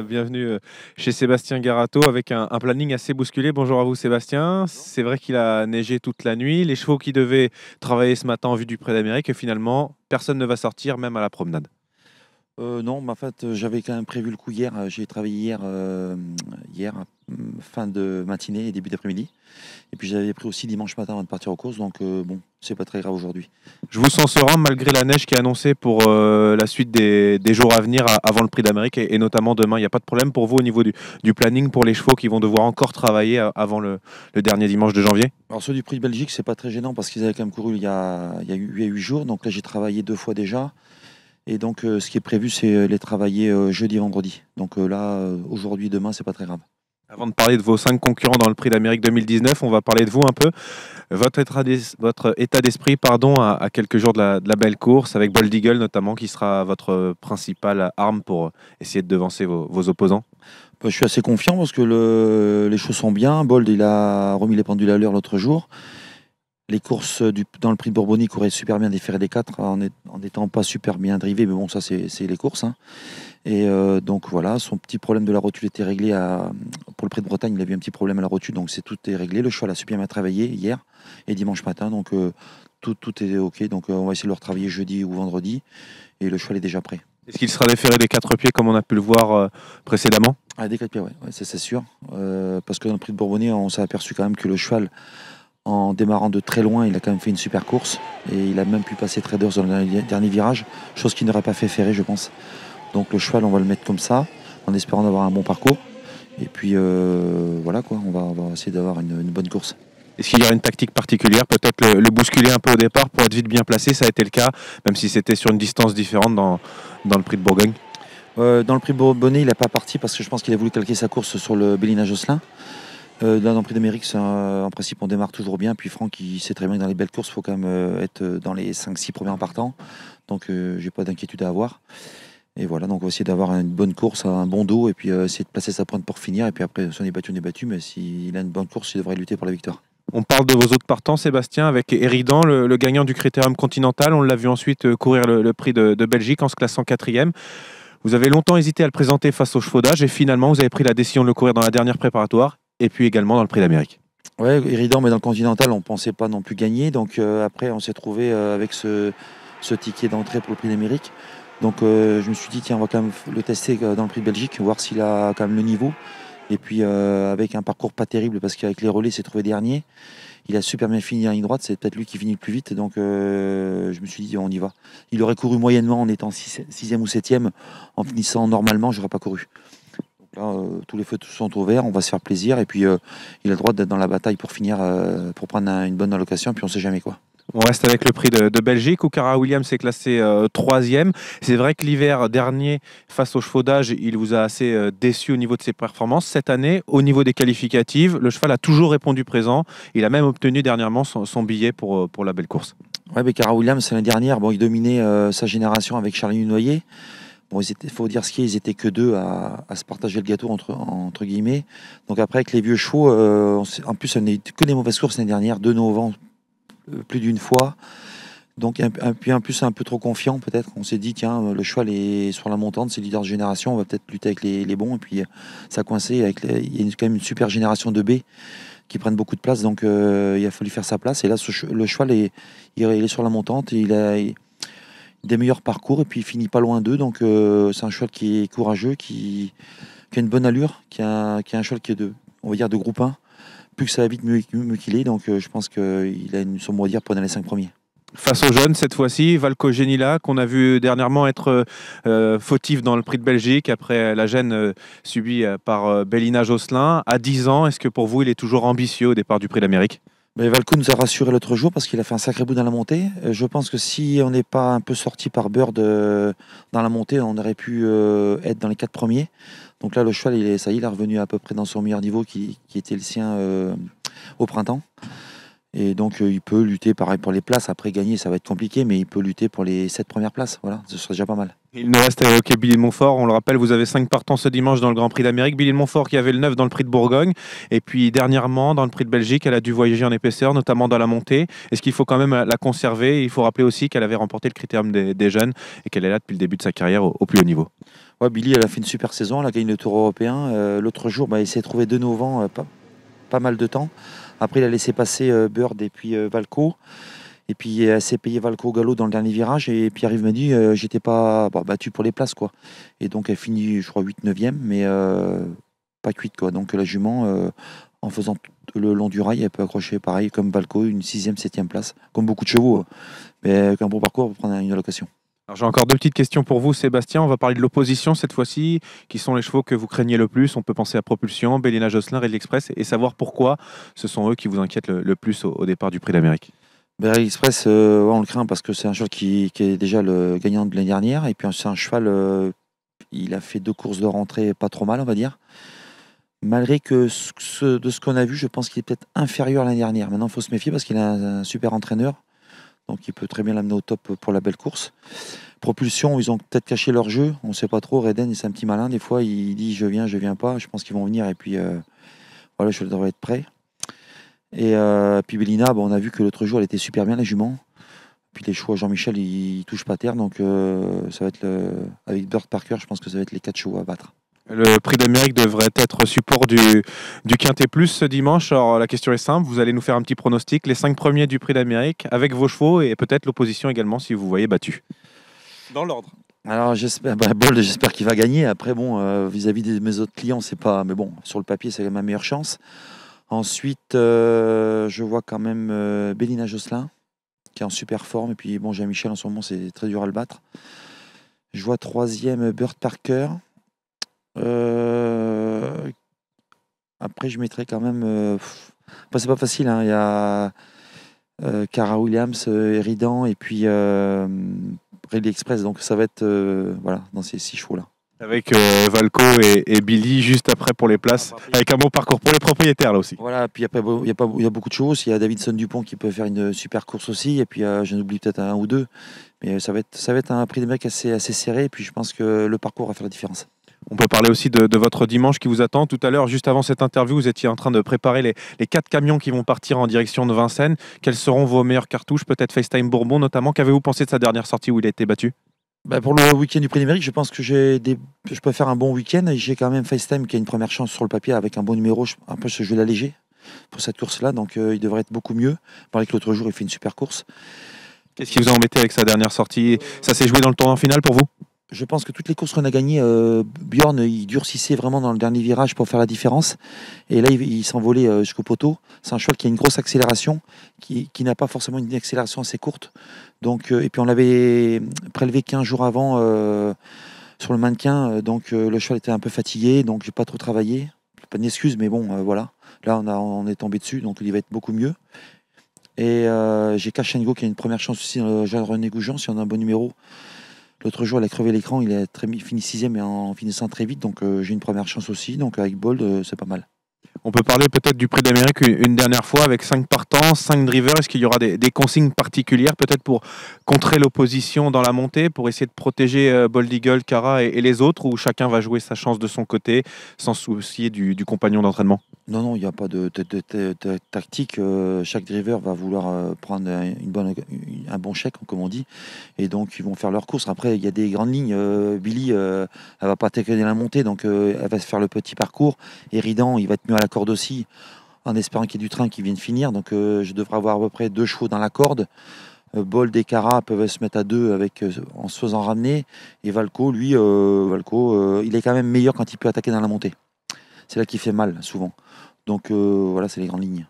Bienvenue chez Sébastien Garato avec un planning assez bousculé. Bonjour à vous Sébastien. C'est vrai qu'il a neigé toute la nuit. Les chevaux qui devaient travailler ce matin en vue du Prix d'Amérique, finalement, personne ne va sortir, même à la promenade. Non, mais en fait, j'avais quand même prévu le coup hier. J'ai travaillé hier, fin de matinée et début d'après-midi. Et puis j'avais pris aussi dimanche matin avant de partir aux courses. Donc bon, c'est pas très grave aujourd'hui. Je vous sens serein malgré la neige qui est annoncée pour la suite des jours à venir avant le Prix d'Amérique et notamment demain. Il n'y a pas de problème pour vous au niveau du planning pour les chevaux qui vont devoir encore travailler avant le dernier dimanche de janvier? Alors ceux du Prix de Belgique, c'est pas très gênant parce qu'ils avaient quand même couru il y a 8 jours. Donc là, j'ai travaillé 2 fois déjà. Et donc ce qui est prévu, c'est les travailler jeudi et vendredi. Donc aujourd'hui, demain, c'est pas très grave. Avant de parler de vos 5 concurrents dans le Prix d'Amérique 2019, on va parler de vous un peu. Votre état d'esprit à quelques jours de la belle course, avec Bold Eagle notamment, qui sera votre principale arme pour essayer de devancer vos opposants. Je suis assez confiant parce que les choses sont bien. Bold, il a remis les pendules à l'heure l'autre jour. Les courses dans le Prix de Bourbonnais couraient super bien des fers et des 4 en n'étant pas super bien drivés, mais bon, ça c'est les courses, hein. Et donc voilà, son petit problème de la rotule était réglé pour le Prix de Bretagne. Il avait un petit problème à la rotule, donc tout est réglé. Le cheval a super bien travaillé hier et dimanche matin, donc tout est ok. Donc on va essayer de le retravailler jeudi ou vendredi, et le cheval est déjà prêt. Est-ce qu'il sera déféré des 4 pieds comme on a pu le voir précédemment? Ah, des 4 pieds, ouais, c'est sûr. Parce que dans le Prix de Bourbonnais, on s'est aperçu quand même que le cheval, en démarrant de très loin, il a quand même fait une super course et il a même pu passer Traders dans le dernier virage, chose qu'il n'aurait pas fait Ferré, je pense. Donc le cheval, on va le mettre comme ça, en espérant avoir un bon parcours. Et puis voilà quoi, on va essayer d'avoir une bonne course. Est-ce qu'il y aura une tactique particulière? Peut-être le bousculer un peu au départ pour être vite bien placé, ça a été le cas, même si c'était sur une distance différente dans le Prix de Bourgogne. Dans le Prix de Bourbonnais, il n'a pas parti parce que je pense qu'il a voulu calquer sa course sur le Bélina Josselin. Là, dans le Prix d'Amérique, en principe, on démarre toujours bien. Puis Franck, il sait très bien que dans les belles courses, il faut quand même être dans les 5-6 premiers en partant. Donc, j'ai pas d'inquiétude à avoir. Et voilà, donc on va essayer d'avoir une bonne course, un bon dos, et puis essayer de placer sa pointe pour finir. Et puis après, si on est battu, on est battu. Mais s'il a une bonne course, il devrait lutter pour la victoire. On parle de vos autres partants, Sébastien, avec Eridan, le gagnant du Critérium Continental. On l'a vu ensuite courir le Prix de Belgique en se classant 4e. Vous avez longtemps hésité à le présenter face aux chevaux d'âge et finalement, vous avez pris la décision de le courir dans la dernière préparatoire et puis également dans le Prix d'Amérique. Ouais, Eridan, mais dans le Continental, on pensait pas non plus gagner. Donc après, on s'est trouvé avec ce ticket d'entrée pour le Prix d'Amérique. Donc je me suis dit, tiens, on va quand même le tester dans le Prix de Belgique, voir s'il a quand même le niveau. Et puis avec un parcours pas terrible, parce qu'avec les relais, il s'est trouvé dernier. Il a super bien fini en ligne droite, c'est peut-être lui qui finit le plus vite. Donc je me suis dit, on y va. Il aurait couru moyennement en étant 6e ou 7e. En finissant normalement, je n'aurais pas couru. Donc là, tous les feux sont ouverts, on va se faire plaisir. Et puis il a le droit d'être dans la bataille pour finir, pour prendre une bonne allocation. Puis on ne sait jamais quoi. On reste avec le Prix de Belgique où Cara Williams s'est classé 3e. C'est vrai que l'hiver dernier, face aux chevaux d'âge, il vous a assez déçu au niveau de ses performances. Cette année, au niveau des qualificatives, le cheval a toujours répondu présent. Il a même obtenu dernièrement son billet pour la belle course. Ouais, mais Cara Williams, l'année dernière, bon, il dominait sa génération avec Charlie Noyer. Bon, il faut dire ce qu'il y a, ils étaient que deux à se partager le gâteau entre guillemets. Donc après, avec les vieux chevaux, en plus, on n'a eu que des mauvaises courses l'année dernière, 2 novembre, plus d'une fois. Donc puis en plus un peu trop confiant peut-être. On s'est dit tiens, le cheval est sur la montante, c'est le leader de génération, on va peut-être lutter avec les bons. Et puis ça a coincé il y a quand même une super génération de B qui prennent beaucoup de place, donc il a fallu faire sa place. Et là le cheval il est sur la montante, il a des meilleurs parcours et puis il finit pas loin d'eux. Donc c'est un cheval qui est courageux, qui a une bonne allure, qui a un cheval qui est on va dire de groupe 1. Plus que ça va vite, mieux qu'il est. Donc je pense qu'il a son mot à dire pendant les 5 premiers. Face aux jeunes, cette fois-ci, Valco Genila, qu'on a vu dernièrement être fautif dans le Prix de Belgique après la gêne subie par Bélina Josselin. À 10 ans, est-ce que pour vous, il est toujours ambitieux au départ du Prix d'Amérique? Mais Valco nous a rassuré l'autre jour parce qu'il a fait un sacré bout dans la montée. Je pense que si on n'est pas un peu sorti par Bird dans la montée, on aurait pu être dans les 4 premiers. Donc là, le cheval, il est revenu à peu près dans son meilleur niveau qui était le sien au printemps. Et donc, il peut lutter pareil pour les places. Après, gagner, ça va être compliqué, mais il peut lutter pour les 7 premières places. Voilà, ce serait déjà pas mal. Il nous reste à évoquer Billy de Montfort. On le rappelle, vous avez 5 partants ce dimanche dans le Grand Prix d'Amérique. Billy de Montfort qui avait le 9 dans le Prix de Bourgogne. Et puis, dernièrement, dans le Prix de Belgique, elle a dû voyager en épaisseur, notamment dans la montée. Est-ce qu'il faut quand même la conserver? Il faut rappeler aussi qu'elle avait remporté le Critérium des jeunes et qu'elle est là depuis le début de sa carrière au plus haut niveau. Ouais, Billy, elle a fait une super saison, elle a gagné le Tour européen. L'autre jour, il s'est trouvé de nouveau pas mal de temps. Après, il a laissé passer Bird et puis Valco. Et puis, elle s'est payé Valco au galop dans le dernier virage. Et Pierre-Yves m'a dit, j'étais pas battu pour les places, quoi. Et donc, elle finit, je crois, 8-9e, mais pas cuite, quoi. Donc, la jument, en faisant tout le long du rail, elle peut accrocher pareil comme Valco, une 6e, 7e place, comme beaucoup de chevaux. Mais avec un bon parcours, pour prendre une allocation. Alors, j'ai encore deux petites questions pour vous, Sébastien. On va parler de l'opposition cette fois-ci. Qui sont les chevaux que vous craignez le plus? On peut penser à Propulsion, Bélina Josselin, Rally Express, et savoir pourquoi ce sont eux qui vous inquiètent le plus au départ du Prix d'Amérique. Rally Express, ouais, on le craint parce que c'est un cheval qui est déjà le gagnant de l'année dernière. Et puis, c'est un cheval, il a fait 2 courses de rentrée pas trop mal, on va dire. Malgré que de ce qu'on a vu, je pense qu'il est peut-être inférieur à l'année dernière. Maintenant, il faut se méfier parce qu'il a un super entraîneur. Donc, il peut très bien l'amener au top pour la belle course. Propulsion, ils ont peut-être caché leur jeu. On ne sait pas trop. Reden, c'est un petit malin. Des fois, il dit je viens pas. Je pense qu'ils vont venir. Et puis, voilà, je devrais être prêt. Et puis, Bélina, on a vu que l'autre jour, elle était super bien, la jument. Puis, les chevaux, Jean-Michel, ils touchent pas terre. Donc, ça va être avec Bird Parker, je pense que ça va être les 4 chevaux à battre. Le Prix d'Amérique devrait être support du Quintet Plus ce dimanche. Alors, la question est simple, vous allez nous faire un petit pronostic. Les 5 premiers du Prix d'Amérique avec vos chevaux et peut-être l'opposition également si vous voyez battu. Dans l'ordre. Alors j'espère, Bold, j'espère qu'il va gagner. Après, vis-à-vis de mes autres clients, c'est pas. Mais bon, sur le papier, c'est ma meilleure chance. Ensuite, je vois quand même Bélina Josselin, qui est en super forme. Et puis, Jean-Michel, en ce moment, c'est très dur à le battre. Je vois troisième Bird Parker. Après, je mettrai quand même. C'est pas facile, hein. Il y a Cara Williams, Eridan et puis Rally Express. Donc, ça va être dans ces 6 chevaux-là. Avec Valco et Billy juste après pour les places, avec un bon parcours pour les propriétaires là aussi. Voilà, puis après, il y a beaucoup de choses. Il y a Davidson Dupont qui peut faire une super course aussi. Et puis, j'en oublie peut-être un ou deux. Mais ça va être un Prix d'Amérique assez serré. Et puis, je pense que le parcours va faire la différence. On peut parler aussi de votre dimanche qui vous attend. Tout à l'heure, juste avant cette interview, vous étiez en train de préparer les 4 camions qui vont partir en direction de Vincennes. Quelles seront vos meilleures cartouches? Peut-être FaceTime Bourbon notamment. Qu'avez-vous pensé de sa dernière sortie où il a été battu? Pour le week-end du Prix d'Amérique, je pense que je peux faire un bon week-end. J'ai quand même FaceTime qui a une première chance sur le papier avec un bon numéro. Après, je vais l'alléger pour cette course-là. Donc, il devrait être beaucoup mieux. Pareil que l'autre jour, il fait une super course. Qu'est-ce qui vous a embêté avec sa dernière sortie? Ça s'est joué dans le tournoi final pour vous? Je pense que toutes les courses qu'on a gagnées, Bjorn, il durcissait vraiment dans le dernier virage pour faire la différence. Et là, il s'envolait jusqu'au poteau. C'est un cheval qui a une grosse accélération, qui n'a pas forcément une accélération assez courte. Donc, et puis, on l'avait prélevé 15 jours avant sur le mannequin. Donc, le cheval était un peu fatigué. Donc, j'ai pas trop travaillé. Pas d'excuse, mais bon, voilà. Là, on est tombé dessus. Donc, il va être beaucoup mieux. Et j'ai Kachengo qui a une première chance aussi dans le Jean René Goujon, si on a un bon numéro. L'autre jour, elle a crevé l'écran, il a fini 6e et en finissant très vite, donc j'ai une première chance aussi. Donc avec Bold, c'est pas mal. On peut parler peut-être du Prix d'Amérique une dernière fois avec 5 partants, 5 drivers. Est-ce qu'il y aura des consignes particulières peut-être pour contrer l'opposition dans la montée, pour essayer de protéger Bold Eagle, Cara et les autres, ou chacun va jouer sa chance de son côté sans soucier du compagnon d'entraînement? Non, il n'y a pas de tactique. Chaque driver va vouloir prendre un bon chèque, comme on dit. Et donc, ils vont faire leur course. Après, il y a des grandes lignes. Billy, elle va pas attaquer la montée, donc elle va se faire le petit parcours. Et Ridan, il va être mieux à la corde aussi, en espérant qu'il y ait du train qui vienne finir. Donc, je devrais avoir à peu près 2 chevaux dans la corde. Bold et Cara peuvent se mettre à 2 en se faisant ramener. Et Valco, lui, il est quand même meilleur quand il peut attaquer dans la montée. C'est là qu'il fait mal, souvent. Donc voilà, c'est les grandes lignes.